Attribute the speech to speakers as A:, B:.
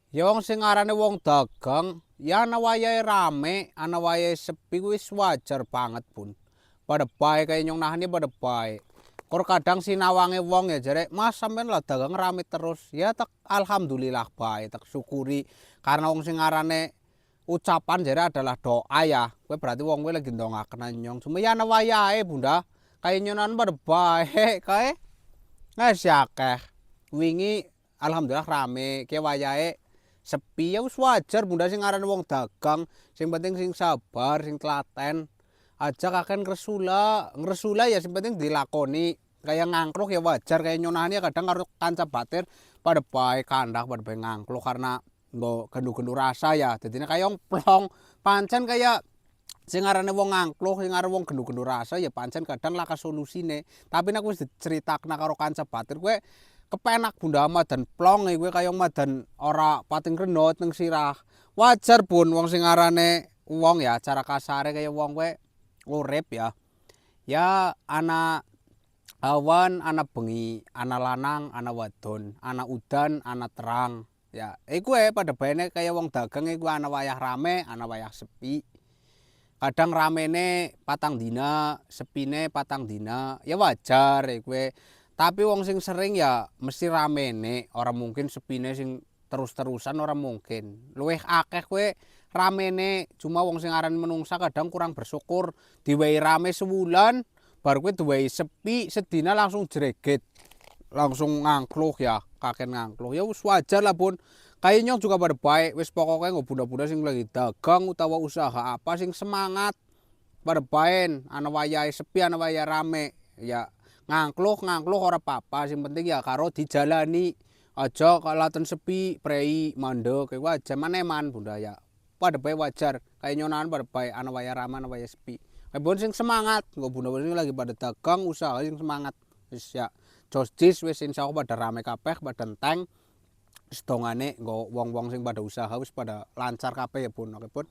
A: Ya wong sing aranane wong dagang, ya ana wayahe rame, ana wayahe sepi wis wajar banget, Bun. Pada bae kaya nyong nahani pada bae. Kor kadang sinawange wong ya jare, "Mas sampean lah dagang rame terus." Ya tak alhamdulillah bae, tak syukuri karena wong sing aranane ucapan jare adalah doa ya. Kowe berarti wong kowe lagi ndongaken nang nyong. Cuma ya ana wayahe, Bunda. Kaya nyonan pada bae kae wis akeh. Wingi alhamdulillah rame, ki wayahe sepi ya wis wajar Bunda sing aran wong dagang, sing penting sing sabar, sing telaten. Aja kaken ngresula ya sing penting dilakoni. Kayak ngangkluk ya wajar, kayak nyonani ya kadang karo kanca batir pada bae kandak pada bae ngangkluk karena mbok gendu-gendu rasa ya. Dadine kaya plong. Pancen kaya sing arane wong ngangkluk, sing arane wong gendu-gendu rasa ya pancen kadang laka solusine. Tapi nek wis diceritakna karo kanca batir kowe kepenak Bunda madan plong kowe kaya madan ora pating renot ning sirah. Wajar Bun wong sing arane wong ya cara kasare kaya wong kowe urip ya. Ya ana awan, ana bengi, ana lanang, ana wadon, ana udan, ana terang. Ya, iku pada baene kaya wong dagang iku ana wayah rame, ana wayah sepi. Kadang ramene patang dina, sepine patang dina, ya wajar iku. Tapi wong sing sering ya mesti ramene, ora mungkin sepine sing terus-terusan ora mungkin. Luwih akeh kowe ramene, cuma wong sing aran menungsa kadang kurang bersyukur diwehi rame sewulan, baru kowe diwehi sepi sedina langsung jreget. Langsung ngangkluk ya, kakek ngangkluk. Ya wis wajar lah Bun. Kayaknya juga pada baik, wis pokoknya nggak bunda-bunda sing lagi dagang utawa usaha apa sing semangat pada baen, ana wayahe sepi, ana wayahe rame. Ya ngangkluk ora apa-apa, sing penting ya karo dijalani. Aja kalaten sepi, prei, mandek, kayak wajar maneman Bunda ya. Pada bae wajar, kayak nyonan pada bae, ana wayahe rame, ana wayahe sepi. Kayak Bun sing semangat, nggak bunda-bunda sing lagi pada dagang usaha sing semangat. Wis ya, jis wis insyaallah pada rame kabeh, pada enteng. Setongane nggo wong-wong sing pada usaha wis pada lancar kabeh ya Bun. Oke Bun.